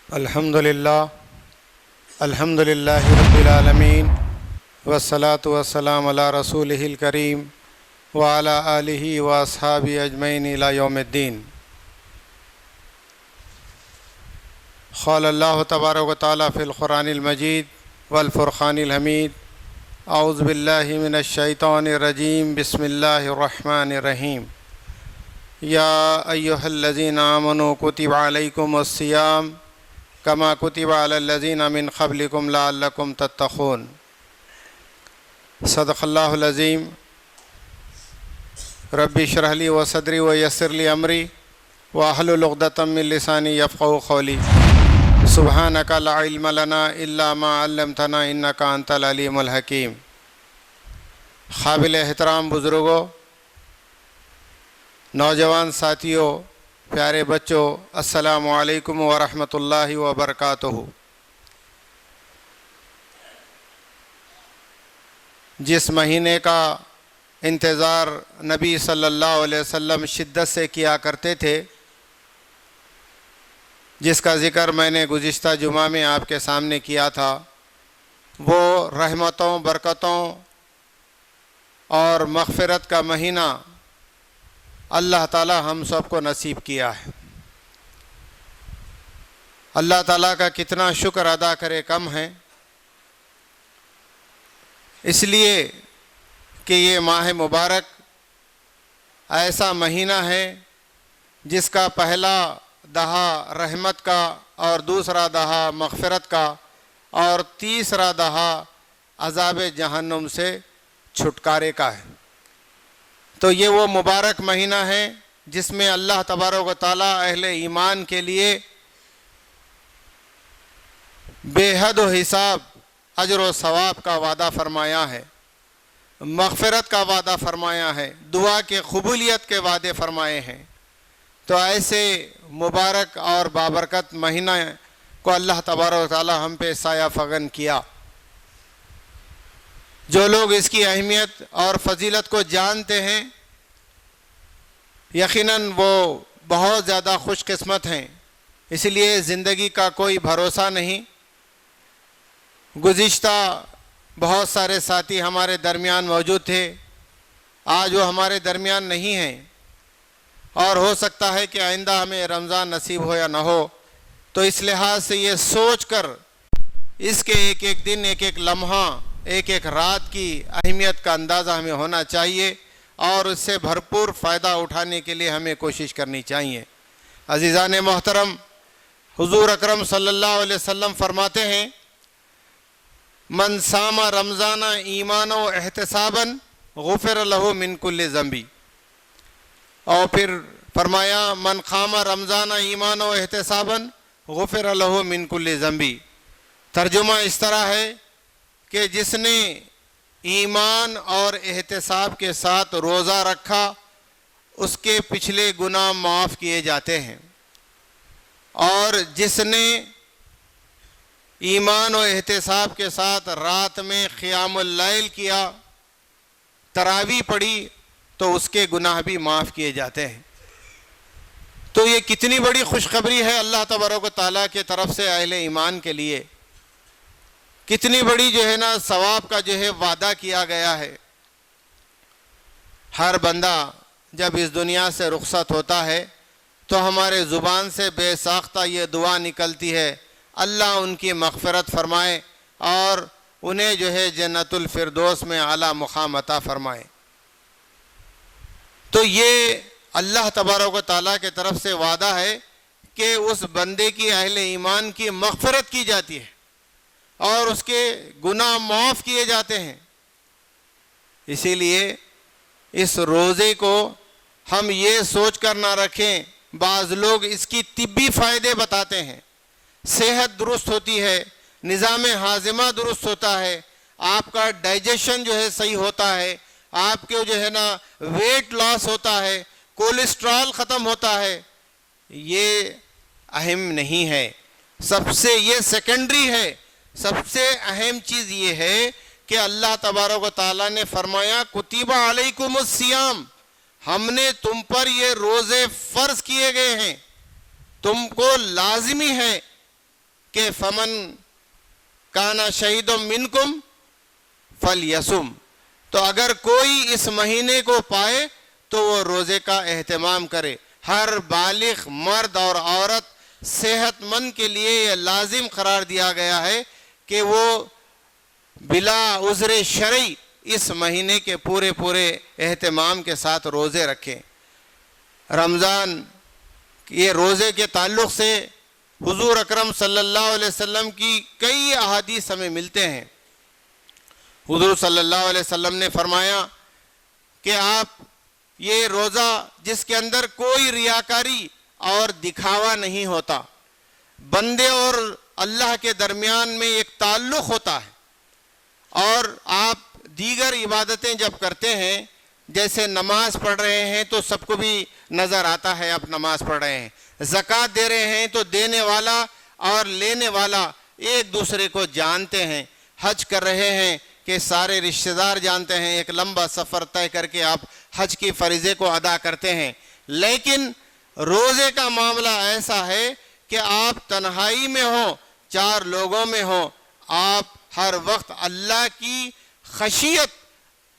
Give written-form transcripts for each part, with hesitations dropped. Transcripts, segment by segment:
الحمدللہ الحمدللہ رب العالمین والصلاة والسلام علی رسولہ الکریم وعلی آلہ واصحابہ اجمعین الی یوم الدین۔ قال اللہ تبارک و تعالی فی القرآن المجید والفرقان الحمید۔ اعوذ باللہ من الشیطان الرجیم، بسم اللہ الرحمن الرحیم۔ یا ایہا الذین آمنوا کتب علیکم الصیام کما کتب علی الذین من قبلکم لعلکم تتقون۔ صدق اللہ العظیم۔ رب اشرح لی وصدری ویسر لی امری واحلل عقدۃ من لسانی یفقہوا قولی۔ سبحانک لا علم لنا الا ما علمتنا انک انت العلیم الحکیم۔ قابل احترام بزرگوں، نوجوان ساتھیوں، پیارے بچوں، السلام علیکم ورحمۃ اللہ وبرکاتہ۔ جس مہینے کا انتظار نبی صلی اللہ علیہ وسلم شدت سے کیا کرتے تھے، جس کا ذکر میں نے گزشتہ جمعہ میں آپ کے سامنے کیا تھا، وہ رحمتوں، برکتوں اور مغفرت کا مہینہ اللہ تعالی ہم سب کو نصیب کیا ہے۔ اللہ تعالیٰ کا کتنا شکر ادا کرے کم ہے، اس لیے کہ یہ ماہ مبارک ایسا مہینہ ہے جس کا پہلا دہا رحمت کا اور دوسرا دہا مغفرت کا اور تیسرا دہا عذاب جہنم سے چھٹکارے کا ہے۔ تو یہ وہ مبارک مہینہ ہے جس میں اللہ تبارک و تعالیٰ اہل ایمان کے لیے بے حد و حساب اجر و ثواب کا وعدہ فرمایا ہے، مغفرت کا وعدہ فرمایا ہے، دعا کے قبولیت کے وعدے فرمائے ہیں۔ تو ایسے مبارک اور بابرکت مہینہ کو اللہ تبارک و تعالیٰ ہم پہ سایہ فغن کیا۔ جو لوگ اس کی اہمیت اور فضیلت کو جانتے ہیں، یقیناً وہ بہت زیادہ خوش قسمت ہیں، اس لیے زندگی کا کوئی بھروسہ نہیں۔ گزشتہ بہت سارے ساتھی ہمارے درمیان موجود تھے، آج وہ ہمارے درمیان نہیں ہیں، اور ہو سکتا ہے کہ آئندہ ہمیں رمضان نصیب ہو یا نہ ہو۔ تو اس لحاظ سے یہ سوچ کر اس کے ایک ایک دن، ایک ایک لمحہ، ایک ایک رات کی اہمیت کا اندازہ ہمیں ہونا چاہیے، اور اس سے بھرپور فائدہ اٹھانے کے لیے ہمیں کوشش کرنی چاہیے۔ عزیزان محترم، حضور اکرم صلی اللہ علیہ وسلم فرماتے ہیں، من صام رمضان ایمانا و احتسابا غفر لہ من کل ذنب۔ اور پھر فرمایا، من قام رمضان ایمانا و احتسابا غفر لہ من کل ذنب۔ ترجمہ اس طرح ہے کہ جس نے ایمان اور احتساب کے ساتھ روزہ رکھا، اس کے پچھلے گناہ معاف کیے جاتے ہیں، اور جس نے ایمان و احتساب کے ساتھ رات میں قیام اللیل کیا، تراویح پڑھی، تو اس کے گناہ بھی معاف کیے جاتے ہیں۔ تو یہ کتنی بڑی خوشخبری ہے اللہ تبارک و تعالیٰ کی طرف سے اہل ایمان کے لیے، کتنی بڑی ثواب کا وعدہ کیا گیا ہے۔ ہر بندہ جب اس دنیا سے رخصت ہوتا ہے تو ہمارے زبان سے بے ساختہ یہ دعا نکلتی ہے، اللہ ان کی مغفرت فرمائے اور انہیں جنت الفردوس میں اعلیٰ مقام عطا فرمائے۔ تو یہ اللہ تبارک و تعالیٰ کی طرف سے وعدہ ہے کہ اس بندے کی، اہل ایمان کی مغفرت کی جاتی ہے اور اس کے گناہ معاف کیے جاتے ہیں۔ اسی لیے اس روزے کو ہم یہ سوچ کر نہ رکھیں۔ بعض لوگ اس کی طبی فائدے بتاتے ہیں، صحت درست ہوتی ہے، نظام ہاضمہ درست ہوتا ہے، آپ کا ڈائجیشن صحیح ہوتا ہے، آپ کے ویٹ لاس ہوتا ہے، کولیسٹرول ختم ہوتا ہے۔ یہ اہم نہیں ہے، سب سے یہ سیکنڈری ہے۔ سب سے اہم چیز یہ ہے کہ اللہ تبارک و تعالیٰ نے فرمایا، کتب علیکم الصیام، ہم نے تم پر یہ روزے فرض کیے گئے ہیں، تم کو لازمی ہے کہ فمن کانا شہید منکم فلیصم، تو اگر کوئی اس مہینے کو پائے تو وہ روزے کا اہتمام کرے۔ ہر بالغ مرد اور عورت صحت مند کے لیے یہ لازم قرار دیا گیا ہے کہ وہ بلا عذر شرعی اس مہینے کے پورے اہتمام کے ساتھ روزے رکھیں۔ رمضان یہ روزے کے تعلق سے حضور اکرم صلی اللہ علیہ وسلم کی کئی احادیث ہمیں ملتے ہیں۔ حضور صلی اللہ علیہ وسلم نے فرمایا کہ آپ یہ روزہ جس کے اندر کوئی ریاکاری اور دکھاوا نہیں ہوتا، بندے اور اللہ کے درمیان میں ایک تعلق ہوتا ہے، اور آپ دیگر عبادتیں جب کرتے ہیں جیسے نماز پڑھ رہے ہیں تو سب کو بھی نظر آتا ہے آپ نماز پڑھ رہے ہیں، زکوٰۃ دے رہے ہیں تو دینے والا اور لینے والا ایک دوسرے کو جانتے ہیں، حج کر رہے ہیں کہ سارے رشتہ دار جانتے ہیں، ایک لمبا سفر طے کر کے آپ حج کی فریضے کو ادا کرتے ہیں۔ لیکن روزے کا معاملہ ایسا ہے کہ آپ تنہائی میں ہوں، چار لوگوں میں ہوں، آپ ہر وقت اللہ کی خشیت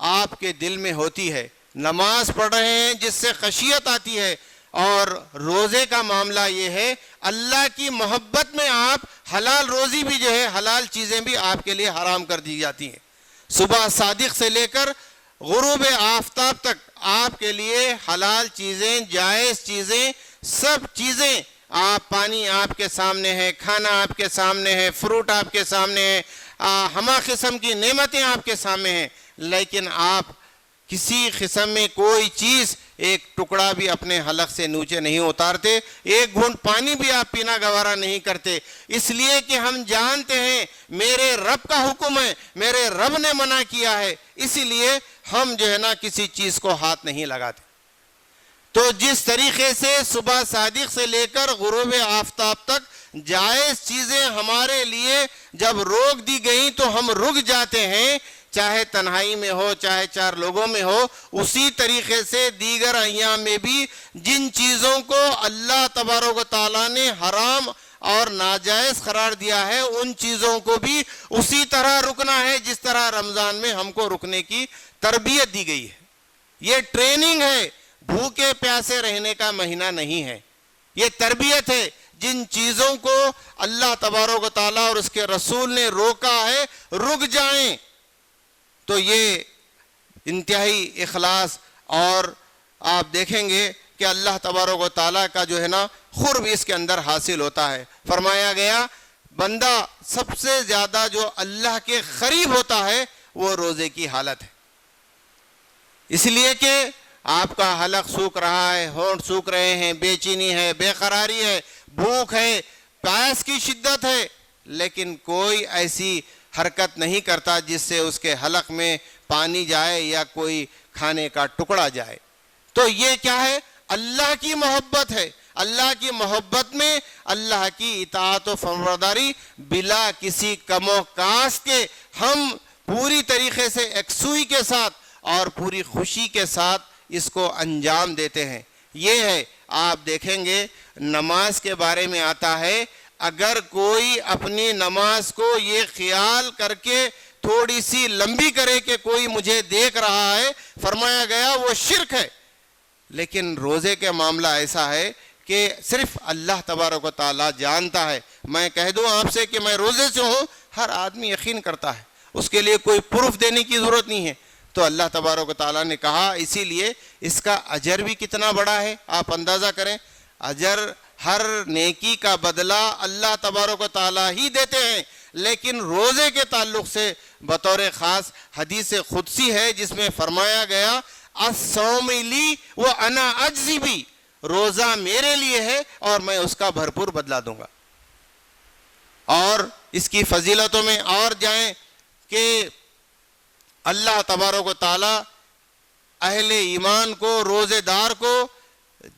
آپ کے دل میں ہوتی ہے، نماز پڑھ رہے ہیں جس سے خشیت آتی ہے، اور روزے کا معاملہ یہ ہے اللہ کی محبت میں آپ حلال روزی بھی جو ہے، حلال چیزیں بھی آپ کے لیے حرام کر دی جاتی ہیں۔ صبح صادق سے لے کر غروب آفتاب تک آپ کے لیے حلال چیزیں، جائز چیزیں، سب چیزیں، آپ پانی آپ کے سامنے ہے، کھانا آپ کے سامنے ہے، فروٹ آپ کے سامنے ہے، ہمہ قسم کی نعمتیں آپ کے سامنے ہیں، لیکن آپ کسی قسم میں کوئی چیز ایک ٹکڑا بھی اپنے حلق سے نیچے نہیں اتارتے، ایک گھونٹ پانی بھی آپ پینا گوارا نہیں کرتے، اس لیے کہ ہم جانتے ہیں میرے رب کا حکم ہے، میرے رب نے منع کیا ہے، اسی لیے ہم جو ہے نا کسی چیز کو ہاتھ نہیں لگاتے۔ تو جس طریقے سے صبح صادق سے لے کر غروب آفتاب تک جائز چیزیں ہمارے لیے جب روک دی گئیں تو ہم رک جاتے ہیں، چاہے تنہائی میں ہو چاہے چار لوگوں میں ہو، اسی طریقے سے دیگر ایام میں بھی جن چیزوں کو اللہ تبارک و تعالیٰ نے حرام اور ناجائز قرار دیا ہے ان چیزوں کو بھی اسی طرح رکنا ہے جس طرح رمضان میں ہم کو رکنے کی تربیت دی گئی ہے۔ یہ ٹریننگ ہے، بھوکے پیاسے رہنے کا مہینہ نہیں ہے، یہ تربیت ہے۔ جن چیزوں کو اللہ تبارک و تعالیٰ اور اس کے رسول نے روکا ہے رک جائیں، تو یہ انتہائی اخلاص، اور آپ دیکھیں گے کہ اللہ تبارک و تعالیٰ کا جو ہے نا قرب اس کے اندر حاصل ہوتا ہے۔ فرمایا گیا بندہ سب سے زیادہ جو اللہ کے قریب ہوتا ہے وہ روزے کی حالت ہے، اس لیے کہ آپ کا حلق سوکھ رہا ہے، ہونٹ سوکھ رہے ہیں، بے چینی ہے، بے قراری ہے، بھوک ہے، پیاس کی شدت ہے، لیکن کوئی ایسی حرکت نہیں کرتا جس سے اس کے حلق میں پانی جائے یا کوئی کھانے کا ٹکڑا جائے۔ تو یہ کیا ہے؟ اللہ کی محبت ہے۔ اللہ کی محبت میں اللہ کی اطاعت و فرمانبرداری بلا کسی کم و کاست کے ہم پوری طریقے سے یکسوئی کے ساتھ اور پوری خوشی کے ساتھ اس کو انجام دیتے ہیں۔ یہ ہے، آپ دیکھیں گے نماز کے بارے میں آتا ہے، اگر کوئی اپنی نماز کو یہ خیال کر کے تھوڑی سی لمبی کرے کہ کوئی مجھے دیکھ رہا ہے، فرمایا گیا وہ شرک ہے۔ لیکن روزے کے معاملہ ایسا ہے کہ صرف اللہ تبارک و تعالیٰ جانتا ہے۔ میں کہہ دوں آپ سے کہ میں روزے سے ہوں، ہر آدمی یقین کرتا ہے، اس کے لیے کوئی پروف دینے کی ضرورت نہیں ہے۔ تو اللہ تبارک و تعالیٰ نے کہا، اسی لیے اس کا اجر بھی کتنا بڑا ہے آپ اندازہ کریں۔ اجر، ہر نیکی کا بدلہ اللہ تبارک و تعالیٰ ہی دیتے ہیں، لیکن روزے کے تعلق سے بطور خاص حدیث قدسی ہے جس میں فرمایا گیا الصوم لی وانا اجزی بھی، روزہ میرے لیے ہے اور میں اس کا بھرپور بدلہ دوں گا۔ اور اس کی فضیلتوں میں اور جائیں کہ اللہ تبارک و تعالیٰ اہل ایمان کو، روزے دار کو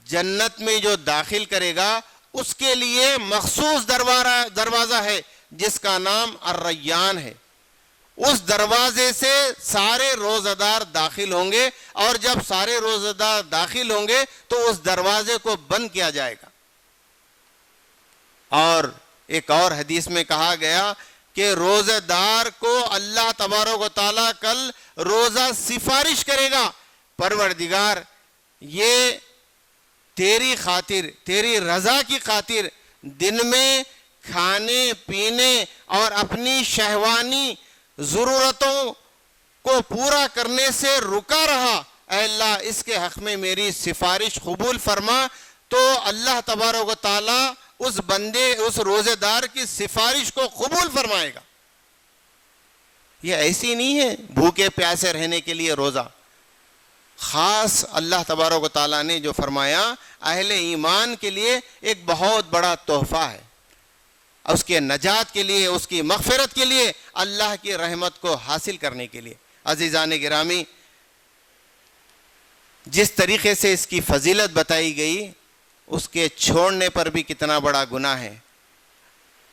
جنت میں جو داخل کرے گا اس کے لیے مخصوص دروازہ ہے جس کا نام الریان ہے۔ اس دروازے سے سارے روزہ دار داخل ہوں گے، اور جب سارے روزہ دار داخل ہوں گے تو اس دروازے کو بند کیا جائے گا، اور ایک اور حدیث میں کہا گیا کہ روزہ دار کو اللہ تبارک و تعالیٰ کل روزہ سفارش کرے گا، پروردگار یہ تیری خاطر، تیری رضا کی خاطر دن میں کھانے پینے اور اپنی شہوانی ضرورتوں کو پورا کرنے سے رکا رہا، اے اللہ اس کے حق میں میری سفارش قبول فرما۔ تو اللہ تبارک و تعالیٰ اس بندے، اس روزے دار کی سفارش کو قبول فرمائے گا۔ یہ ایسی نہیں ہے بھوکے پیاسے رہنے کے لیے روزہ، خاص اللہ تبارک و تعالیٰ نے جو فرمایا اہل ایمان کے لیے ایک بہت بڑا تحفہ ہے، اس کے نجات کے لیے، اس کی مغفرت کے لیے، اللہ کی رحمت کو حاصل کرنے کے لیے۔ عزیزان گرامی، جس طریقے سے اس کی فضیلت بتائی گئی، اس کے چھوڑنے پر بھی کتنا بڑا گناہ ہے۔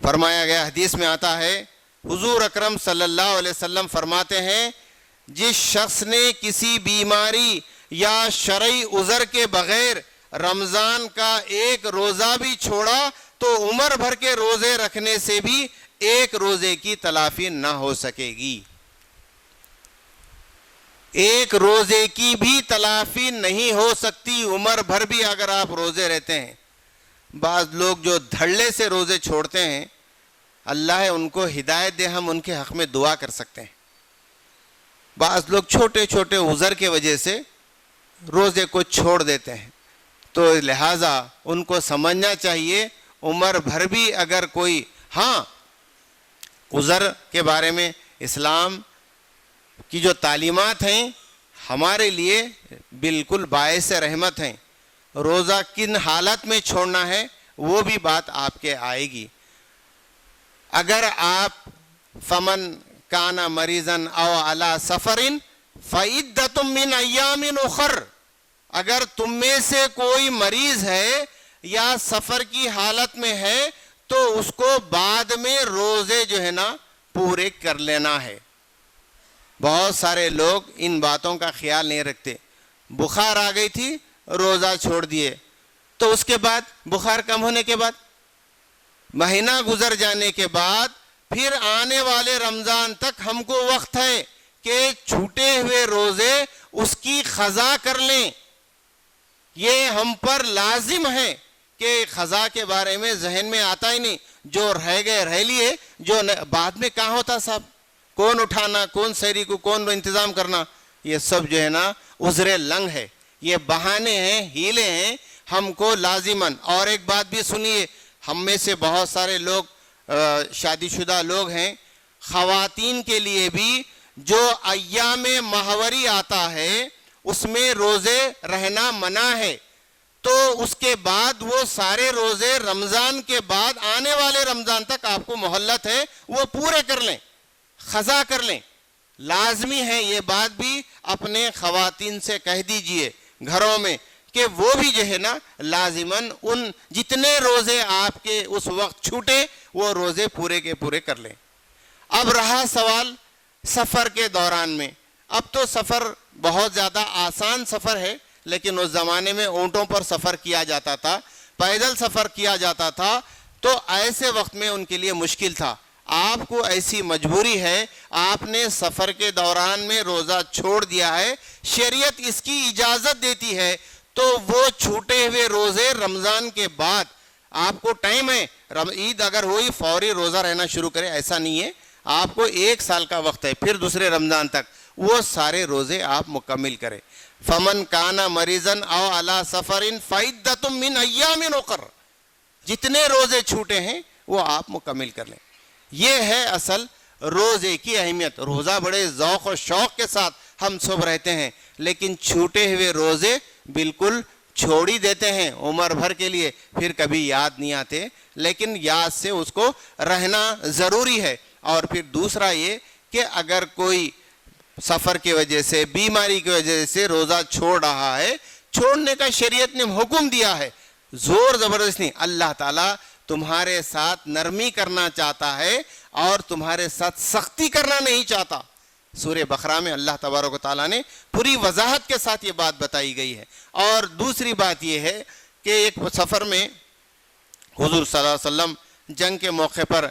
فرمایا گیا، حدیث میں آتا ہے، حضور اکرم صلی اللہ علیہ وسلم فرماتے ہیں، جس شخص نے کسی بیماری یا شرعی عذر کے بغیر رمضان کا ایک روزہ بھی چھوڑا تو عمر بھر کے روزے رکھنے سے بھی ایک روزے کی تلافی نہ ہو سکے گی۔ ایک روزے کی بھی تلافی نہیں ہو سکتی، عمر بھر بھی اگر آپ روزے رہتے ہیں۔ بعض لوگ جو دھڑلے سے روزے چھوڑتے ہیں، اللہ ان کو ہدایت دے، ہم ان کے حق میں دعا کر سکتے ہیں۔ بعض لوگ چھوٹے چھوٹے عذر کے وجہ سے روزے کو چھوڑ دیتے ہیں، تو لہٰذا ان کو سمجھنا چاہیے عمر بھر بھی اگر کوئی، ہاں عذر کے بارے میں اسلام کی جو تعلیمات ہیں ہمارے لیے بالکل باعث رحمت ہیں۔ روزہ کن حالت میں چھوڑنا ہے وہ بھی بات آپ کے آئے گی۔ اگر آپ فمن کان مریضن او علی سفرن فعدۃ من ایام اخر، اگر تم میں سے کوئی مریض ہے یا سفر کی حالت میں ہے تو اس کو بعد میں روزے جو ہے نا پورے کر لینا ہے۔ بہت سارے لوگ ان باتوں کا خیال نہیں رکھتے، بخار آ گئی تھی روزہ چھوڑ دیے، تو اس کے بعد بخار کم ہونے کے بعد مہینہ گزر جانے کے بعد پھر آنے والے رمضان تک ہم کو وقت ہے کہ چھوٹے ہوئے روزے اس کی قضا کر لیں۔ یہ ہم پر لازم ہے کہ قضا کے بارے میں ذہن میں آتا ہی نہیں، جو رہ گئے رہ لیے، جو بعد میں کہاں ہوتا صاحب، کون اٹھانا، کون سحری کو کون انتظام کرنا، یہ سب جو ہے نا عذر لنگ ہے، یہ بہانے ہیں، ہیلے ہیں، ہم کو لازماً۔ اور ایک بات بھی سنیے، ہم میں سے بہت سارے لوگ شادی شدہ لوگ ہیں، خواتین کے لیے بھی جو ایام ماہوری آتا ہے اس میں روزے رہنا منع ہے، تو اس کے بعد وہ سارے روزے رمضان کے بعد آنے والے رمضان تک آپ کو مہلت ہے، وہ پورے کر لیں، قضا کر لیں۔ لازمی ہے یہ بات بھی اپنے خواتین سے کہہ دیجئے گھروں میں کہ وہ بھی جو ہے نا لازماً ان جتنے روزے آپ کے اس وقت چھوٹے وہ روزے پورے کے پورے کر لیں۔ اب رہا سوال سفر کے دوران میں، اب تو سفر بہت زیادہ آسان سفر ہے، لیکن اس زمانے میں اونٹوں پر سفر کیا جاتا تھا، پیدل سفر کیا جاتا تھا، تو ایسے وقت میں ان کے لیے مشکل تھا۔ آپ کو ایسی مجبوری ہے، آپ نے سفر کے دوران میں روزہ چھوڑ دیا ہے، شریعت اس کی اجازت دیتی ہے، تو وہ چھوٹے ہوئے روزے رمضان کے بعد آپ کو ٹائم ہے، عید اگر ہوئی فوری روزہ رہنا شروع کرے، ایسا نہیں ہے، آپ کو 1 سال کا وقت ہے، پھر دوسرے رمضان تک وہ سارے روزے آپ مکمل کریں۔ فمن کان مریضن او علی سفرن فعدۃ من ایام اخر، جتنے روزے چھوٹے ہیں وہ آپ مکمل کر لیں۔ یہ ہے اصل روزے کی اہمیت۔ روزہ بڑے ذوق و شوق کے ساتھ ہم سب رہتے ہیں، لیکن چھوٹے ہوئے روزے بالکل چھوڑ ہی دیتے ہیں عمر بھر کے لیے، پھر کبھی یاد نہیں آتے، لیکن یاد سے اس کو رہنا ضروری ہے۔ اور پھر دوسرا یہ کہ اگر کوئی سفر کی وجہ سے، بیماری کی وجہ سے روزہ چھوڑ رہا ہے، چھوڑنے کا شریعت نے حکم دیا ہے، زور زبردست نہیں، اللہ تعالیٰ تمہارے ساتھ نرمی کرنا چاہتا ہے اور تمہارے ساتھ سختی کرنا نہیں چاہتا۔ سورہ بقرہ میں اللہ تبارک و تعالیٰ نے پوری وضاحت کے ساتھ یہ بات بتائی گئی ہے۔ اور دوسری بات یہ ہے کہ ایک سفر میں حضور صلی اللہ علیہ وسلم جنگ کے موقع پر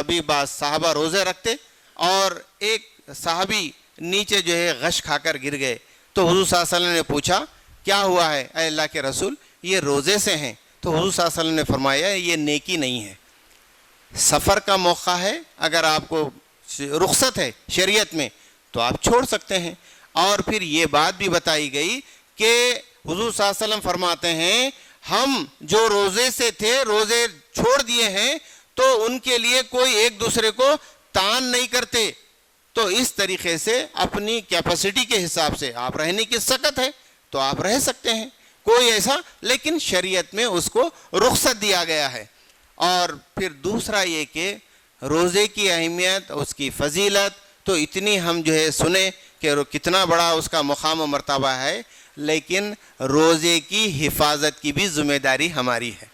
بھی بعض صحابہ روزے رکھتے اور ایک صحابی نیچے جو ہے غش کھا کر گر گئے تو حضور صلی اللہ علیہ وسلم نے پوچھا کیا ہوا ہے اے اللہ کے رسول، یہ روزے سے ہیں؟ تو حضور صلی اللہ علیہ وسلم نے فرمایا یہ نیکی نہیں ہے، سفر کا موقع ہے، اگر آپ کو رخصت ہے شریعت میں تو آپ چھوڑ سکتے ہیں۔ اور پھر یہ بات بھی بتائی گئی کہ حضور صلی اللہ علیہ وسلم فرماتے ہیں ہم جو روزے سے تھے روزے چھوڑ دیے ہیں تو ان کے لیے کوئی ایک دوسرے کو تان نہیں کرتے، تو اس طریقے سے اپنی کیپیسٹی کے حساب سے آپ رہنے کی سکت ہے تو آپ رہ سکتے ہیں، کوئی ایسا، لیکن شریعت میں اس کو رخصت دیا گیا ہے۔ اور پھر دوسرا یہ کہ روزے کی اہمیت، اس کی فضیلت تو اتنی ہم جو ہے سنیں کہ کتنا بڑا اس کا مقام و مرتبہ ہے، لیکن روزے کی حفاظت کی بھی ذمہ داری ہماری ہے۔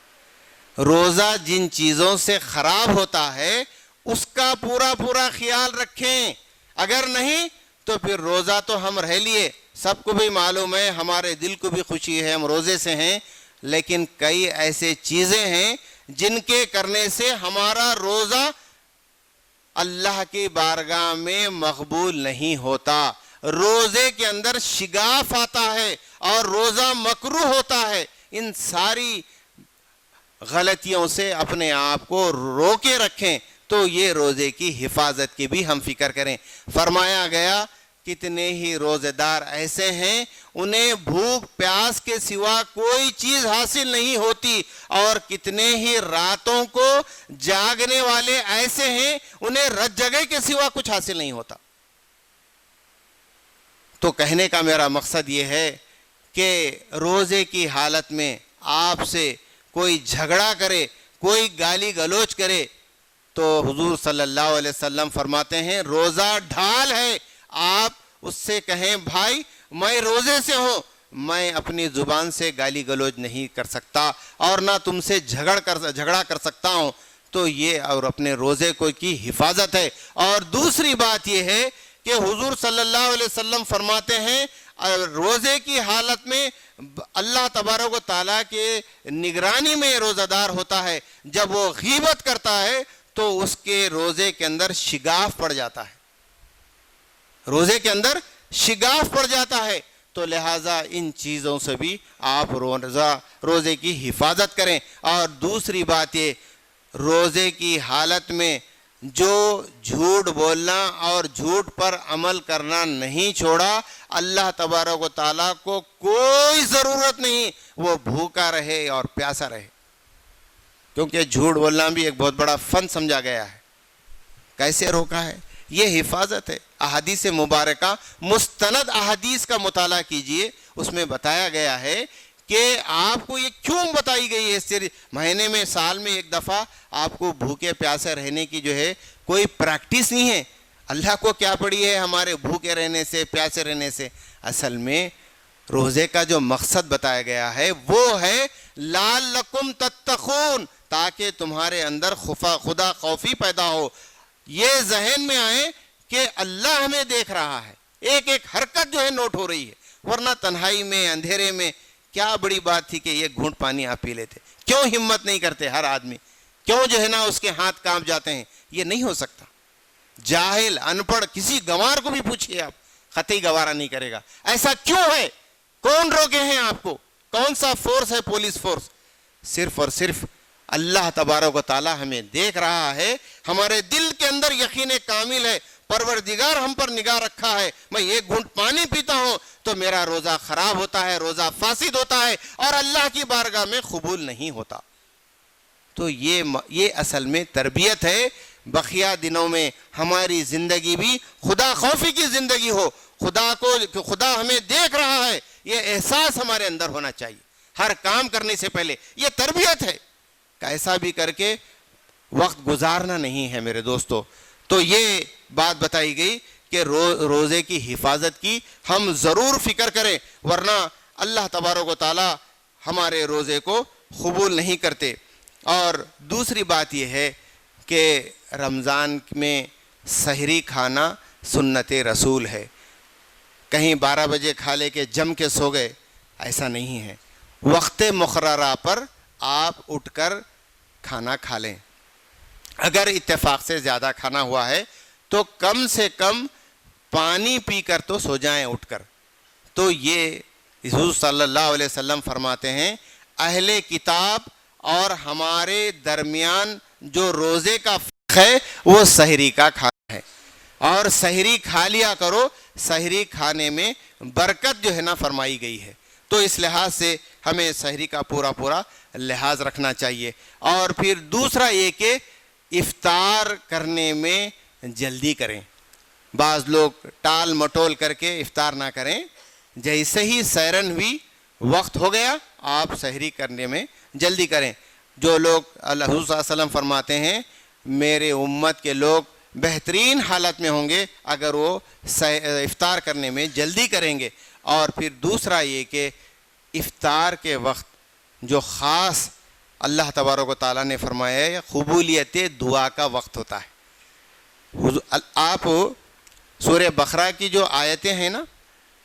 روزہ جن چیزوں سے خراب ہوتا ہے اس کا پورا خیال رکھیں، اگر نہیں تو پھر روزہ تو ہم رہ لیے، سب کو بھی معلوم ہے، ہمارے دل کو بھی خوشی ہے ہم روزے سے ہیں، لیکن کئی ایسے چیزیں ہیں جن کے کرنے سے ہمارا روزہ اللہ کی بارگاہ میں مقبول نہیں ہوتا۔ روزے کے اندر شگاف آتا ہے اور روزہ مکروہ ہوتا ہے۔ ان ساری غلطیوں سے اپنے آپ کو روکے رکھیں تو یہ روزے کی حفاظت کی بھی ہم فکر کریں۔ فرمایا گیا کتنے ہی روزے دار ایسے ہیں انہیں بھوک پیاس کے سوا کوئی چیز حاصل نہیں ہوتی، اور کتنے ہی راتوں کو جاگنے والے ایسے ہیں انہیں رت جگہ کے سوا کچھ حاصل نہیں ہوتا۔ تو کہنے کا میرا مقصد یہ ہے کہ روزے کی حالت میں آپ سے کوئی جھگڑا کرے، کوئی گالی گلوچ کرے تو حضور صلی اللہ علیہ وسلم فرماتے ہیں روزہ ڈھال ہے، آپ اس سے کہیں بھائی میں روزے سے ہوں، میں اپنی زبان سے گالی گلوچ نہیں کر سکتا اور نہ تم سے جھگڑا کر سکتا ہوں، تو یہ اور اپنے روزے کو کی حفاظت ہے۔ اور دوسری بات یہ ہے کہ حضور صلی اللہ علیہ وسلم فرماتے ہیں روزے کی حالت میں اللہ تبارک و تعالیٰ کے نگرانی میں روزہ دار ہوتا ہے، جب وہ غیبت کرتا ہے تو اس کے روزے کے اندر شگاف پڑ جاتا ہے، روزے کے اندر شگاف پڑ جاتا ہے۔ تو لہٰذا ان چیزوں سے بھی آپ روزے کی حفاظت کریں۔ اور دوسری بات یہ، روزے کی حالت میں جو جھوٹ بولنا اور جھوٹ پر عمل کرنا نہیں چھوڑا، اللہ تبارک و تعالیٰ کو کوئی ضرورت نہیں وہ بھوکا رہے اور پیاسا رہے، کیونکہ جھوٹ بولنا بھی ایک بہت بڑا فن سمجھا گیا ہے۔ کیسے روکا ہے؟ یہ حفاظت ہے۔ احادیث مبارکہ، مستند احادیث کا مطالعہ کیجئے، اس میں بتایا گیا ہے کہ آپ کو یہ کیوں بتائی گئی ہے، صرف مہینے میں سال میں ایک دفعہ آپ کو بھوکے پیاسے رہنے کی جو ہے کوئی پریکٹس نہیں ہے۔ اللہ کو کیا پڑی ہے ہمارے بھوکے رہنے سے، پیاسے رہنے سے؟ اصل میں روزے کا جو مقصد بتایا گیا ہے وہ ہے لعلکم تتقون، تاکہ تمہارے اندر خدا خوفی پیدا ہو، یہ ذہن میں آئے کہ اللہ ہمیں دیکھ رہا ہے، ایک ایک حرکت جو ہے نوٹ ہو رہی ہے، ورنہ تنہائی میں اندھیرے میں کیا بڑی بات تھی کہ ایک گھونٹ پانی آپ پی لیتے؟ کیوں ہمت نہیں کرتے ہر آدمی؟ کیوں جو ہے نا اس کے ہاتھ کانپ جاتے ہیں؟ یہ نہیں ہو سکتا۔ جاہل، ان پڑھ کسی گنوار کو بھی پوچھئے آپ، قطعی گوارا نہیں کرے گا۔ ایسا کیوں ہے؟ کون روکے ہیں آپ کو؟ کون سا فورس ہے؟ Police force? صرف اور صرف اللہ تبارک و تعالیٰ ہمیں دیکھ رہا ہے، ہمارے دل کے اندر یقین کامل ہے پروردگار ہم پر نگاہ رکھا ہے، میں ایک گھونٹ پانی پیتا ہوں تو میرا روزہ خراب ہوتا ہے، روزہ فاسد ہوتا ہے اور اللہ کی بارگاہ میں قبول نہیں ہوتا۔ تو یہ اصل میں تربیت ہے۔ بقیہ دنوں میں ہماری زندگی بھی خدا خوفی کی زندگی ہو، خدا ہمیں دیکھ رہا ہے، یہ احساس ہمارے اندر ہونا چاہیے ہر کام کرنے سے پہلے۔ یہ تربیت ہے، کیسا بھی کر کے وقت گزارنا نہیں ہے میرے دوستو۔ تو یہ بات بتائی گئی کہ روزے کی حفاظت کی ہم ضرور فکر کریں، ورنہ اللہ تبارک و تعالی ہمارے روزے کو قبول نہیں کرتے۔ اور دوسری بات یہ ہے کہ رمضان میں سحری کھانا سنت رسول ہے۔ کہیں 12 بجے کھا لے کے جم کے سو گئے، ایسا نہیں ہے۔ وقت مقررہ پر آپ اٹھ کر کھانا کھا لیں۔ اگر اتفاق سے زیادہ کھانا ہوا ہے تو کم سے کم پانی پی کر تو سو جائیں اٹھ کر. تو یہ حضور صلی اللہ علیہ وسلم فرماتے ہیں اہل کتاب اور ہمارے درمیان جو روزے کا فرق ہے وہ سحری کا کھانا ہے, اور سحری کھا لیا کرو, سحری کھانے میں برکت جو ہے نا فرمائی گئی ہے. تو اس لحاظ سے ہمیں سحری کا پورا لحاظ رکھنا چاہیے. اور پھر دوسرا یہ کہ افطار کرنے میں جلدی کریں. بعض لوگ ٹال مٹول کر کے افطار نہ کریں, جیسے ہی سحرن ہوئی وقت ہو گیا آپ سحری کرنے میں جلدی کریں. جو لوگ اللہ حضور صلی اللہ علیہ وسلم فرماتے ہیں میرے امت کے لوگ بہترین حالت میں ہوں گے اگر وہ افطار کرنے میں جلدی کریں گے. اور پھر دوسرا یہ کہ افطار کے وقت جو خاص اللہ تبارک و تعالیٰ نے فرمایا ہے قبولیت دعا کا وقت ہوتا ہے. آپ سورہ بقرہ کی جو آیتیں ہیں نا,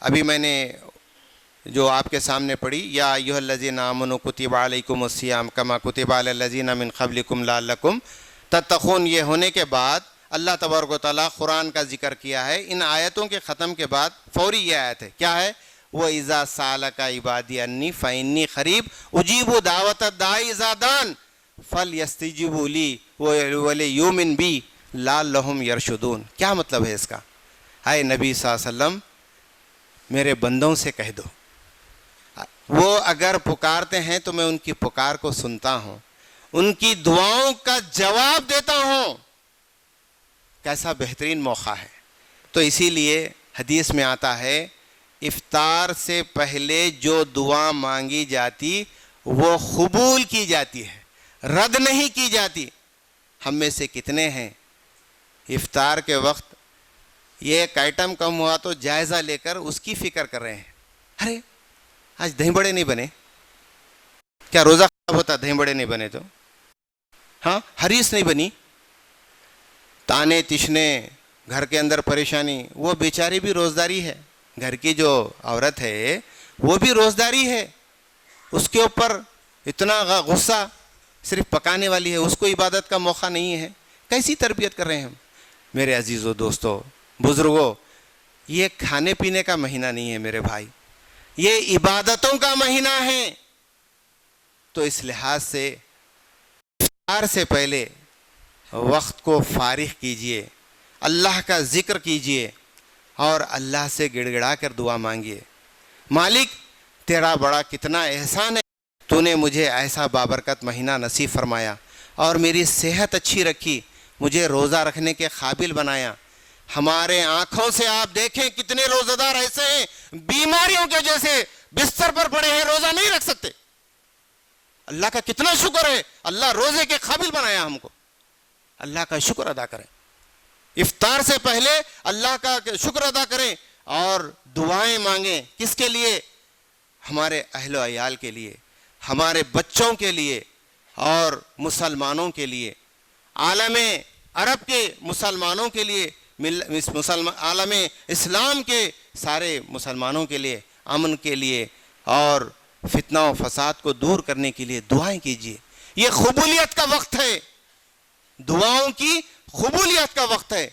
ابھی میں نے جو آپ کے سامنے پڑھی, یا ایھا الذین آمنوا کتب علیکم الصیام کما کتب علی الذین من قبلکم لعلکم تتقون, یہ ہونے کے بعد اللہ تبارک و تعالیٰ قرآن کا ذکر کیا ہے. ان آیتوں کے ختم کے بعد فوری یہ آیت ہے, کیا ہے؟ وَإِذَا سَأَلَكَ عِبَادِي عَنِّي فَإِنِّي قَرِيبٌ أُجِيبُ دَعْوَةَ الدَّاعِ إِذَا دَعَانِ فَلْيَسْتَجِيبُوا لِي وَلْيُؤْمِنُوا بِي لَعَلَّهُمْ يَرْشُدُونَ. کیا مطلب ہے اس کا؟ اے نبی صلی اللہ علیہ وسلم میرے بندوں سے کہہ دو وہ اگر پکارتے ہیں تو میں ان کی پکار کو سنتا ہوں, ان کی دعاؤں کا جواب دیتا ہوں. کیسا بہترین موقع ہے. تو اسی لیے حدیث میں آتا ہے افطار سے پہلے جو دعا مانگی جاتی وہ قبول کی جاتی ہے, رد نہیں کی جاتی. ہم میں سے کتنے ہیں افطار کے وقت یہ ایک آئٹم کم ہوا تو جائزہ لے کر اس کی فکر کر رہے ہیں, ارے آج دہی بڑے نہیں بنے, کیا روزہ خراب ہوتا دہی بڑے نہیں بنے تو؟ ہاں, حریص نہیں بنی, تانے تشنے, گھر کے اندر پریشانی. وہ بیچاری بھی روزداری ہے, گھر کی جو عورت ہے وہ بھی روزداری ہے, اس کے اوپر اتنا غصہ, صرف پکانے والی ہے, اس کو عبادت کا موقع نہیں ہے. کیسی تربیت کر رہے ہیں ہم؟ میرے عزیزو دوستو بزرگوں, یہ کھانے پینے کا مہینہ نہیں ہے میرے بھائی, یہ عبادتوں کا مہینہ ہے. تو اس لحاظ سے افطار سے پہلے وقت کو فارغ کیجئے, اللہ کا ذکر کیجئے اور اللہ سے گڑ گڑا کر دعا مانگیے. مالک تیرا بڑا کتنا احسان ہے, تو نے مجھے ایسا بابرکت مہینہ نصیب فرمایا اور میری صحت اچھی رکھی, مجھے روزہ رکھنے کے قابل بنایا. ہمارے آنکھوں سے آپ دیکھیں کتنے روزہ دار ایسے ہیں بیماریوں کے جیسے بستر پر پڑے ہیں, روزہ نہیں رکھ سکتے. اللہ کا کتنا شکر ہے, اللہ روزے کے قابل بنایا ہم کو. اللہ کا شکر ادا کریں, افطار سے پہلے اللہ کا شکر ادا کریں اور دعائیں مانگیں. کس کے لیے؟ ہمارے اہل و عیال کے لیے, ہمارے بچوں کے لیے اور مسلمانوں کے لیے, عالم عرب کے مسلمانوں کے لیے, عالم اسلام کے سارے مسلمانوں کے لیے, امن کے لیے اور فتنہ و فساد کو دور کرنے کے لیے دعائیں کیجیے. یہ قبولیت کا وقت ہے, دعاؤں کی قبولیت کا وقت ہے.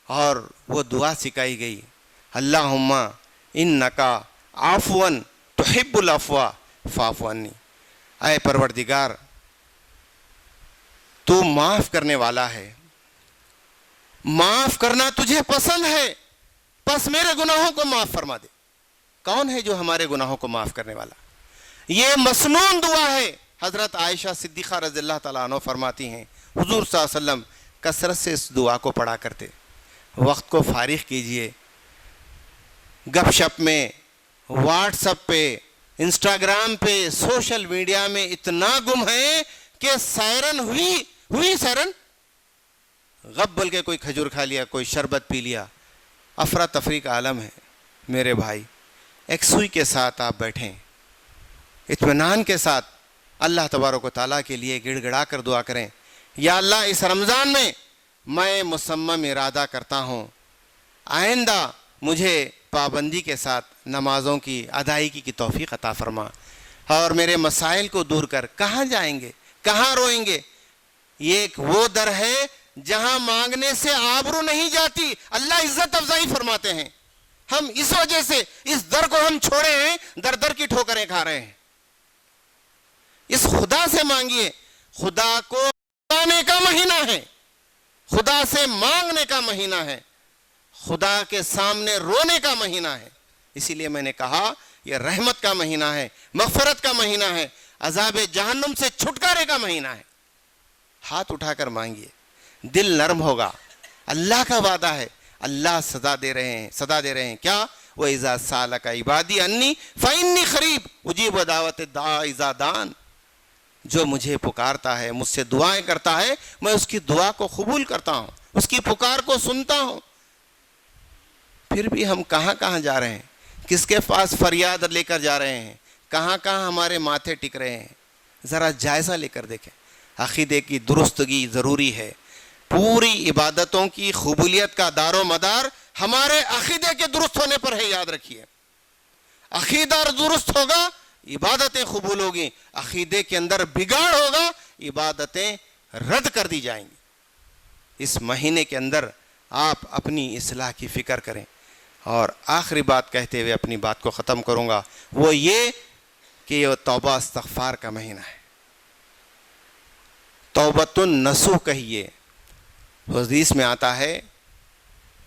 اور وہ دعا سکھائی گئی, اللہم انکا عفواً تحب العفو فاعف عنی. اے پروردگار تو معاف کرنے والا ہے, معاف کرنا تجھے پسند ہے, بس میرے گناہوں کو معاف فرما دے. کون ہے جو ہمارے گناہوں کو معاف کرنے والا؟ یہ مسنون دعا ہے. حضرت عائشہ صدیقہ رضی اللہ تعالیٰ عنہ فرماتی ہیں حضور صلی اللہ علیہ وسلم کثرت سے اس دعا کو پڑھا کرتے. وقت کو فارغ کیجئے, گپ شپ میں, واٹس ایپ پہ, انسٹاگرام پہ, سوشل میڈیا میں اتنا گم ہے کہ سیرن ہوئی سیرن, غب بول کے کوئی کھجور کھا لیا, کوئی شربت پی لیا, افراتفری کا عالم ہے. میرے بھائی ایک سوئی کے ساتھ آپ بیٹھیں, اطمینان کے ساتھ اللہ تبارک و تعالیٰ کے لیے گڑ گڑا کر دعا کریں, یا اللہ اس رمضان میں مصمم ارادہ کرتا ہوں آئندہ مجھے پابندی کے ساتھ نمازوں کی ادائیگی کی توفیق عطا فرما, اور میرے مسائل کو دور کر. کہاں جائیں گے, کہاں روئیں گے؟ یہ ایک وہ در ہے جہاں مانگنے سے آبرو نہیں جاتی، اللہ عزت افزائی فرماتے ہیں. ہم اس وجہ سے اس در کو ہم چھوڑے ہیں، در در کی ٹھوکریں کھا رہے ہیں. اس خدا سے مانگیے. خدا کو پانے کا مہینہ ہے، خدا سے مانگنے کا مہینہ ہے، خدا کے سامنے رونے کا مہینہ ہے. اسی لیے میں نے کہا یہ رحمت کا مہینہ ہے، مغفرت کا مہینہ ہے، عذاب جہنم سے چھٹکارے کا مہینہ ہے. ہاتھ اٹھا کر مانگیے، دل نرم ہوگا. اللہ کا وعدہ ہے، اللہ صدا دے رہے ہیں کیا؟ وَإِذَا سَأَلَكَ عِبَادِي عَنِّي فَإِنِّي قَرِيبٌ أُجِيبُ دَعْوَةَ الدَّاعِ إِذَا دَعَانِ. جو مجھے پکارتا ہے، مجھ سے دعائیں کرتا ہے، میں اس کی دعا کو قبول کرتا ہوں، اس کی پکار کو سنتا ہوں. پھر بھی ہم کہاں کہاں جا رہے ہیں، کس کے پاس فریاد لے کر جا رہے ہیں، کہاں کہاں ہمارے ماتھے ٹک رہے ہیں. ذرا جائزہ لے کر دیکھیں. عقیدے کی درستگی ضروری ہے. پوری عبادتوں کی قبولیت کا دار و مدار ہمارے عقیدے کے درست ہونے پر ہے. یاد رکھیے، عقیدہ درست ہوگا عبادتیں قبول ہوگی، عقیدے کے اندر بگاڑ ہوگا عبادتیں رد کر دی جائیں گی. اس مہینے کے اندر آپ اپنی اصلاح کی فکر کریں. اور آخری بات کہتے ہوئے اپنی بات کو ختم کروں گا، وہ یہ کہ یہ توبہ استغفار کا مہینہ ہے. توبۃ النصوح کہیے. حدیث میں آتا ہے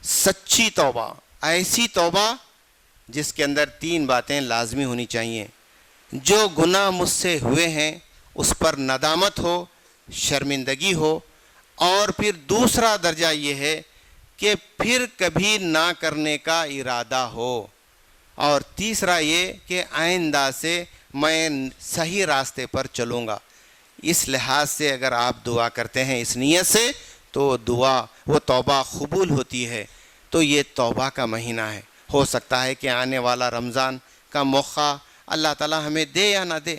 سچی توبہ، ایسی توبہ جس کے اندر 3 باتیں لازمی ہونی چاہیے. جو گناہ مجھ سے ہوئے ہیں اس پر ندامت ہو، شرمندگی ہو، اور پھر دوسرا درجہ یہ ہے کہ پھر کبھی نہ کرنے کا ارادہ ہو، اور تیسرا یہ کہ آئندہ سے میں صحیح راستے پر چلوں گا. اس لحاظ سے اگر آپ دعا کرتے ہیں اس نیت سے تو وہ توبہ قبول ہوتی ہے. تو یہ توبہ کا مہینہ ہے. ہو سکتا ہے کہ آنے والا رمضان کا موقع اللہ تعالی ہمیں دے یا نہ دے،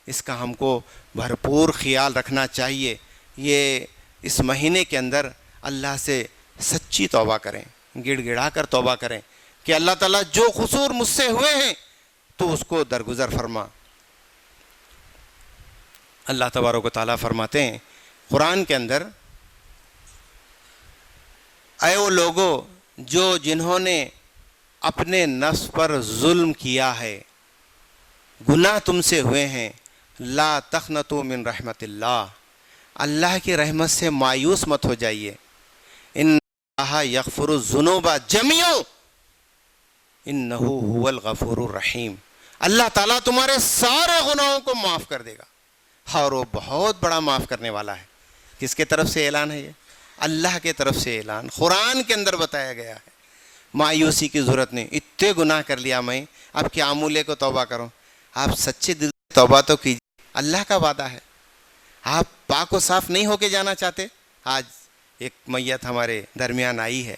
اس کا ہم کو بھرپور خیال رکھنا چاہیے. یہ اس مہینے کے اندر اللہ سے سچی توبہ کریں، گڑ گڑا کر توبہ کریں کہ اللہ تعالیٰ جو قصور مجھ سے ہوئے ہیں تو اس کو درگزر فرما. اللہ تبارک و تعالیٰ فرماتے ہیں قرآن کے اندر، اے وہ لوگوں جنہوں نے اپنے نفس پر ظلم کیا ہے، گناہ تم سے ہوئے ہیں، لا تقنطوا من رحمت اللہ، اللہ کی رحمت سے مایوس مت ہو جائیے. ان اللہ یغفر الذنوب جميعا انہ هو الغفور الرحیم. اللہ تعالیٰ تمہارے سارے گناہوں کو معاف کر دے گا، اور وہ بہت بڑا معاف کرنے والا ہے. کس کے طرف سے اعلان ہے؟ یہ اللہ کے طرف سے اعلان قرآن کے اندر بتایا گیا ہے. مایوسی کی ضرورت نہیں. اتنے گناہ کر لیا میں، اب کیا مولے کو توبہ کروں؟ آپ سچے دل سے توبہ تو کیجیے. اللہ کا وعدہ ہے. آپ پاک و صاف نہیں ہو کے جانا چاہتے؟ آج ایک میت ہمارے درمیان آئی ہے،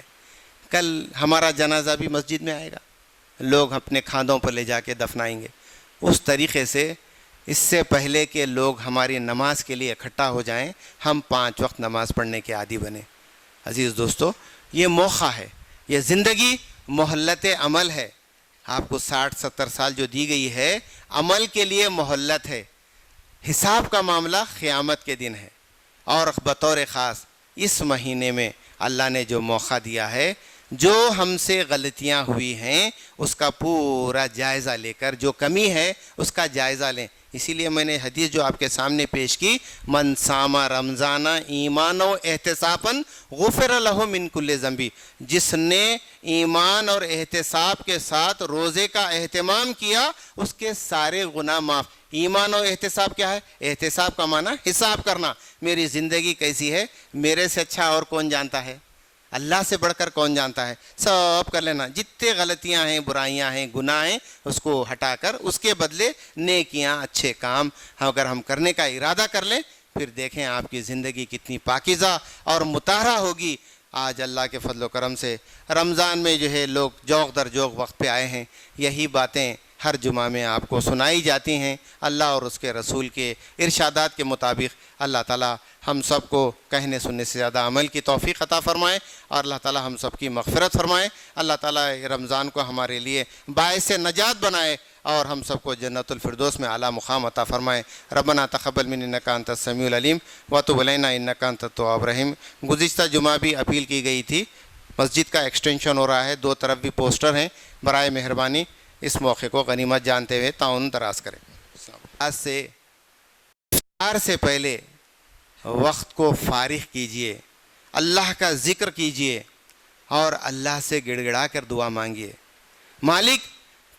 کل ہمارا جنازہ بھی مسجد میں آئے گا، لوگ اپنے کھاندوں پر لے جا کے دفنائیں گے. اس طریقے سے اس سے پہلے کہ لوگ ہماری نماز کے لیے اکٹھا ہو جائیں، ہم 5 وقت نماز پڑھنے کے عادی بنیں. عزیز دوستو، یہ موقع ہے، یہ زندگی مہلت عمل ہے. آپ کو 60-70 سال جو دی گئی ہے عمل کے لیے مہلت ہے. حساب کا معاملہ قیامت کے دن ہے. اور بطور خاص اس مہینے میں اللہ نے جو موقع دیا ہے، جو ہم سے غلطیاں ہوئی ہیں اس کا پورا جائزہ لے کر، جو کمی ہے اس کا جائزہ لیں. اسی لیے میں نے حدیث جو آپ کے سامنے پیش کی، من صام رمضان ایمان و احتسابا غفر لہ من کل ذنب، جس نے ایمان اور احتساب کے ساتھ روزے کا اہتمام کیا اس کے سارے گناہ معاف. ایمان و احتساب کیا ہے؟ احتساب کا معنی حساب کرنا. میری زندگی کیسی ہے، میرے سے اچھا اور کون جانتا ہے؟ اللہ سے بڑھ کر کون جانتا ہے؟ سب کر لینا. جتنے غلطیاں ہیں، برائیاں ہیں، گناہ ہیں، اس کو ہٹا کر اس کے بدلے نیکیاں، اچھے کام اگر ہم کرنے کا ارادہ کر لیں، پھر دیکھیں آپ کی زندگی کتنی پاکیزہ اور مطہرہ ہوگی. آج اللہ کے فضل و کرم سے رمضان میں جو ہے لوگ جوق در جوق وقت پہ آئے ہیں. یہی باتیں ہر جمعہ میں آپ کو سنائی جاتی ہیں. اللہ اور اس کے رسول کے ارشادات کے مطابق اللہ تعالیٰ ہم سب کو کہنے سننے سے زیادہ عمل کی توفیق عطا فرمائے، اور اللہ تعالیٰ ہم سب کی مغفرت فرمائے. اللہ تعالیٰ رمضان کو ہمارے لیے باعث نجات بنائے. اور ہم سب کو جنت الفردوس میں اعلیٰ مقام عطا فرمائے۔ ربنا تقبل منا انک انت السمیع العلیم وتب علینا انک انت التواب الرحیم۔ گزشتہ جمعہ بھی اپیل کی گئی تھی، مسجد کا ایکسٹینشن ہو رہا ہے، 2 طرف بھی پوسٹر ہیں، برائے مہربانی اس موقع کو غنیمت جانتے ہوئے تعاون دراز کریں۔ آج سے افطار سے پہلے وقت کو فارغ کیجئے، اللہ کا ذکر کیجئے اور اللہ سے گڑ گڑا کر دعا مانگیے۔ مالک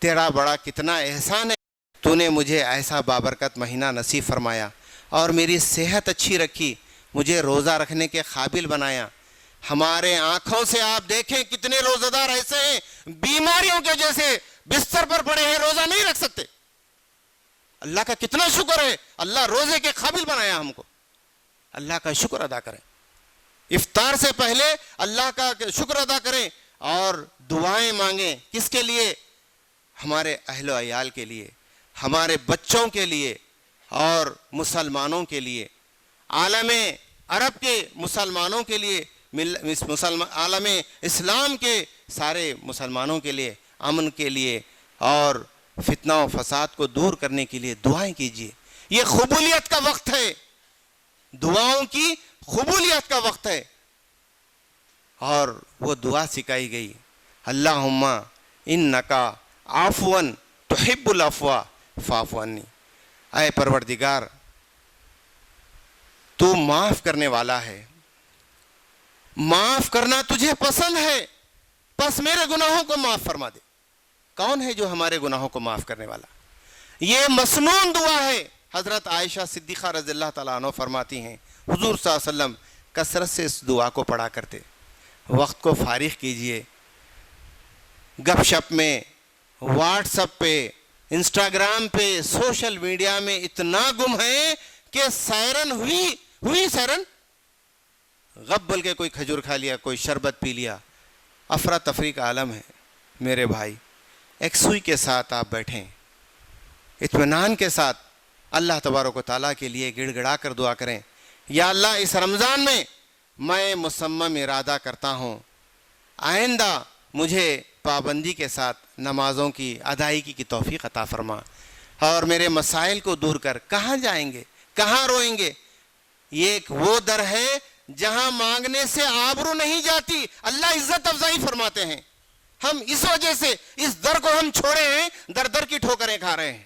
تیرا بڑا کتنا احسان ہے، تو نے مجھے ایسا بابرکت مہینہ نصیب فرمایا اور میری صحت اچھی رکھی، مجھے روزہ رکھنے کے قابل بنایا۔ ہمارے آنکھوں سے آپ دیکھیں کتنے روزہ دار ایسے ہیں بیماریوں کے جیسے بستر پر پڑے ہیں، روزہ نہیں رکھ سکتے۔ اللہ کا کتنا شکر ہے، اللہ روزے کے قابل بنایا ہم کو، اللہ کا شکر ادا کریں۔ افطار سے پہلے اللہ کا شکر ادا کریں اور دعائیں مانگیں۔ کس کے لیے؟ ہمارے اہل و عیال کے لیے، ہمارے بچوں کے لیے اور مسلمانوں کے لیے، عالم عرب کے مسلمانوں کے لیے، عالم اسلام کے سارے مسلمانوں کے لیے، امن کے لیے اور فتنہ و فساد کو دور کرنے کے لیے دعائیں کیجیے۔ یہ قبولیت کا وقت ہے، دعاؤں کی قبولیت کا وقت ہے۔ اور وہ دعا سکھائی گئی، اللہم انکا عفو تحب العفو فاعف عنی۔ اے پروردگار تو معاف کرنے والا ہے، معاف کرنا تجھے پسند ہے، پس میرے گناہوں کو معاف فرما دے۔ کون ہے جو ہمارے گناہوں کو معاف کرنے والا؟ یہ مسنون دعا ہے۔ حضرت عائشہ صدیقہ رضی اللہ تعالیٰ عنہ فرماتی ہیں حضور صلی اللہ علیہ وسلم کثرت سے اس دعا کو پڑھا کرتے۔ وقت کو فارغ کیجئے، گپ شپ میں، واٹس ایپ پہ، انسٹاگرام پہ، سوشل میڈیا میں اتنا گم ہے کہ سائرن ہوئی سائرن غب بول کے کوئی کھجور کھا لیا، کوئی شربت پی لیا، افراتفری کا عالم ہے۔ میرے بھائی ایک سوئی کے ساتھ آپ بیٹھیں، اطمینان کے ساتھ اللہ تبارک و تعالیٰ کے لیے گڑ گڑا کر دعا کریں، یا اللہ اس رمضان میں مصمم ارادہ کرتا ہوں آئندہ مجھے پابندی کے ساتھ نمازوں کی ادائیگی کی توفیق عطا فرما، اور میرے مسائل کو دور کر۔ کہاں جائیں گے، کہاں روئیں گے؟ یہ ایک وہ در ہے جہاں مانگنے سے آبرو نہیں جاتی، اللہ عزت افزائی فرماتے ہیں۔ ہم اس وجہ سے اس در کو ہم چھوڑے ہیں، در در کی ٹھوکریں کھا رہے ہیں۔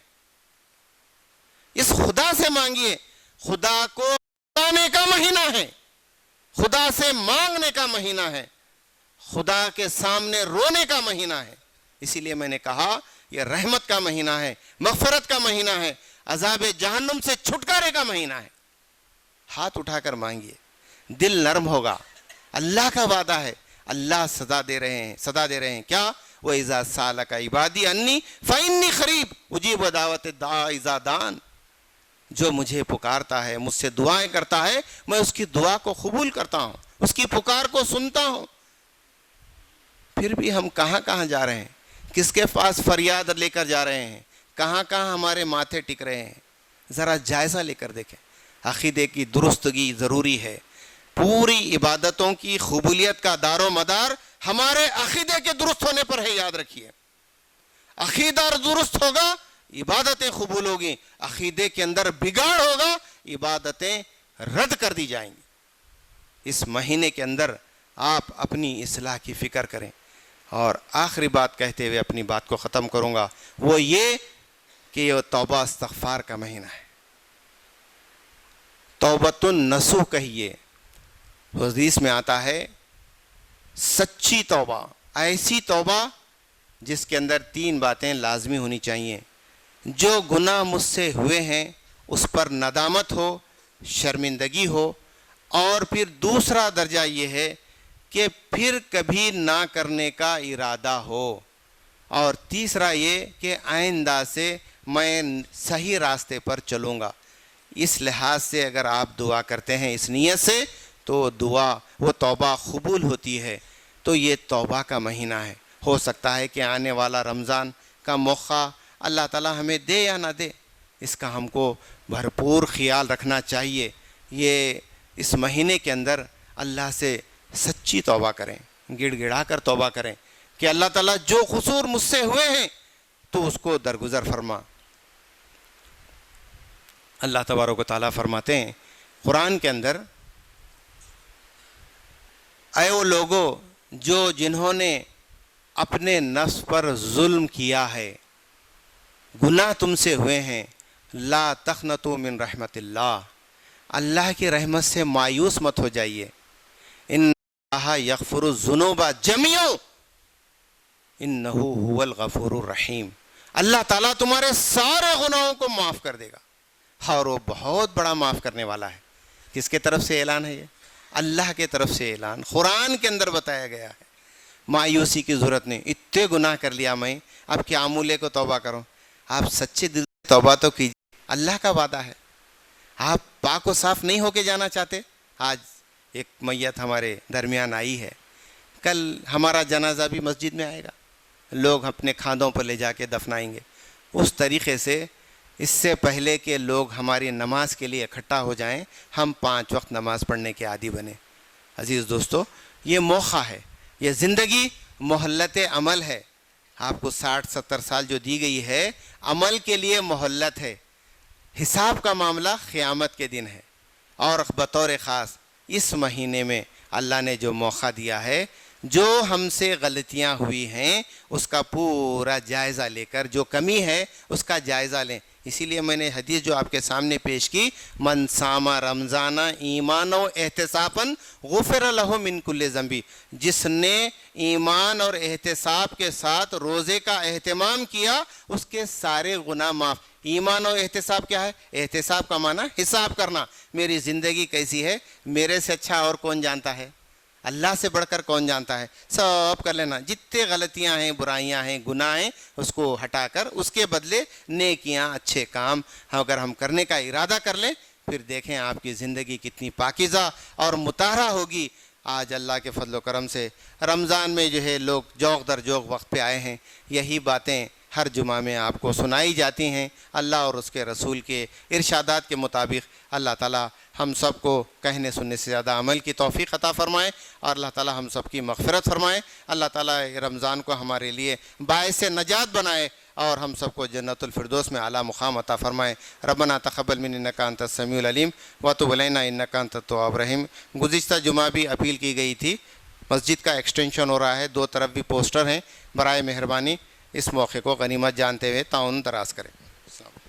اس خدا سے مانگیے، خدا کو پانے کا مہینہ ہے، خدا سے مانگنے کا مہینہ ہے، خدا کے سامنے رونے کا مہینہ ہے۔ اسی لیے میں نے کہا یہ رحمت کا مہینہ ہے، مغفرت کا مہینہ ہے، عذاب جہنم سے چھٹکارے کا مہینہ ہے۔ ہاتھ اٹھا کر مانگیے، دل نرم ہوگا۔ اللہ کا وعدہ ہے، اللہ صدا دے رہے ہیں کیا؟ وَإِذَا سَأَلَكَ عِبَادِي عَنِّي فَإِنِّي قَرِيبٌ أُجِيبُ دَعْوَةَ الدَّاعِ إِذَا دَعَانِ۔ جو مجھے پکارتا ہے، مجھ سے دعائیں کرتا ہے، میں اس کی دعا کو قبول کرتا ہوں، اس کی پکار کو سنتا ہوں۔ پھر بھی ہم کہاں کہاں جا رہے ہیں، کس کے پاس فریاد لے کر جا رہے ہیں، کہاں کہاں ہمارے ماتھے ٹک رہے ہیں؟ ذرا جائزہ لے کر دیکھیں۔ عقیدے کی درستگی ضروری ہے۔ پوری عبادتوں کی قبولیت کا دار و مدار ہمارے عقیدے کے درست ہونے پر ہے، یاد رکھیے۔ عقیدہ درست ہوگا، عبادتیں قبول ہوگی۔ عقیدے کے اندر بگاڑ ہوگا، عبادتیں رد کر دی جائیں گی۔ اس مہینے کے اندر آپ اپنی اصلاح کی فکر کریں۔ اور آخری بات کہتے ہوئے اپنی بات کو ختم کروں گا، وہ یہ کہ یہ توبہ استغفار کا مہینہ ہے۔ توبۃ النصوح کہیے، حدیث میں آتا ہے سچی توبہ، ایسی توبہ جس کے اندر 3 باتیں لازمی ہونی چاہیے۔ جو گناہ مجھ سے ہوئے ہیں اس پر ندامت ہو، شرمندگی ہو، اور پھر دوسرا درجہ یہ ہے کہ پھر کبھی نہ کرنے کا ارادہ ہو، اور تیسرا یہ کہ آئندہ سے میں صحیح راستے پر چلوں گا۔ اس لحاظ سے اگر آپ دعا کرتے ہیں اس نیت سے تو وہ توبہ قبول ہوتی ہے۔ تو یہ توبہ کا مہینہ ہے۔ ہو سکتا ہے کہ آنے والا رمضان کا موقع اللہ تعالیٰ ہمیں دے یا نہ دے، اس کا ہم کو بھرپور خیال رکھنا چاہیے۔ یہ اس مہینے کے اندر اللہ سے سچی توبہ کریں، گڑ گڑا کر توبہ کریں کہ اللہ تعالیٰ جو قصور مجھ سے ہوئے ہیں تو اس کو درگزر فرما۔ اللہ تبارک و تعالیٰ فرماتے ہیں قرآن کے اندر، اے وہ لوگوں جنہوں نے اپنے نفس پر ظلم کیا ہے، گناہ تم سے ہوئے ہیں، لا تقنطوا من رحمت اللہ، اللہ کی رحمت سے مایوس مت ہو جائیے، ان اللہ یغفر الذنوب جميعا انہ هو الغفور الرحیم، اللہ تعالیٰ تمہارے سارے گناہوں کو معاف کر دے گا، اور وہ بہت بڑا معاف کرنے والا ہے۔ کس کے طرف سے اعلان ہے یہ؟ اللہ کے طرف سے اعلان، قرآن کے اندر بتایا گیا ہے۔ مایوسی کی ضرورت نہیں، اتنے گناہ کر لیا میں، اب کیا مولے کو توبہ کرو؟ آپ سچے دل سے توبہ تو کیجیے، اللہ کا وعدہ ہے۔ آپ پاک و صاف نہیں ہو کے جانا چاہتے؟ آج ایک میت ہمارے درمیان آئی ہے، کل ہمارا جنازہ بھی مسجد میں آئے گا، لوگ اپنے کھاندوں پر لے جا کے دفنائیں گے۔ اس طریقے سے اس سے پہلے کہ لوگ ہماری نماز کے لیے اکٹھا ہو جائیں، ہم 5 وقت نماز پڑھنے کے عادی بنیں۔ عزیز دوستو، یہ موقع ہے، یہ زندگی مہلت عمل ہے۔ آپ کو 60-70 سال جو دی گئی ہے، عمل کے لیے مہلت ہے۔ حساب کا معاملہ قیامت کے دن ہے، اور بطور خاص اس مہینے میں اللہ نے جو موقع دیا ہے، جو ہم سے غلطیاں ہوئی ہیں اس کا پورا جائزہ لے کر، جو کمی ہے اس کا جائزہ لیں۔ اسی لیے میں نے حدیث جو آپ کے سامنے پیش کی، من صام رمضان ایمان و احتساباً غفر لہ من کل ذنب، جس نے ایمان اور احتساب کے ساتھ روزے کا اہتمام کیا، اس کے سارے گناہ معاف۔ ایمان و احتساب کیا ہے؟ احتساب کا معنی حساب کرنا، میری زندگی کیسی ہے، میرے سے اچھا اور کون جانتا ہے، اللہ سے بڑھ کر کون جانتا ہے، سب کر لینا، جتنے غلطیاں ہیں، برائیاں ہیں، گناہ ہیں، اس کو ہٹا کر اس کے بدلے نیکیاں، اچھے کام اگر ہم کرنے کا ارادہ کر لیں، پھر دیکھیں آپ کی زندگی کتنی پاکیزہ اور مطہرہ ہوگی۔ آج اللہ کے فضل و کرم سے رمضان میں جو ہے لوگ جوق در جوق وقت پہ آئے ہیں، یہی باتیں ہر جمعہ میں آپ کو سنائی جاتی ہیں۔ اللہ اور اس کے رسول کے ارشادات کے مطابق اللہ تعالیٰ ہم سب کو کہنے سننے سے زیادہ عمل کی توفیق عطا فرمائے، اور اللہ تعالیٰ ہم سب کی مغفرت فرمائے۔ اللہ تعالیٰ رمضان کو ہمارے لیے باعث نجات بنائے، اور ہم سب کو جنت الفردوس میں اعلیٰ مقام عطا فرمائے۔ ربنا تقبل منا انک انت السمیع العلیم وتب علینا انک انت التواب الرحیم۔ گزشتہ جمعہ بھی اپیل کی گئی تھی، مسجد کا ایکسٹینشن ہو رہا ہے، 2 طرف بھی پوسٹر ہیں، برائے مہربانی اس موقع کو غنیمت جانتے ہوئے تعاون دراز کریں۔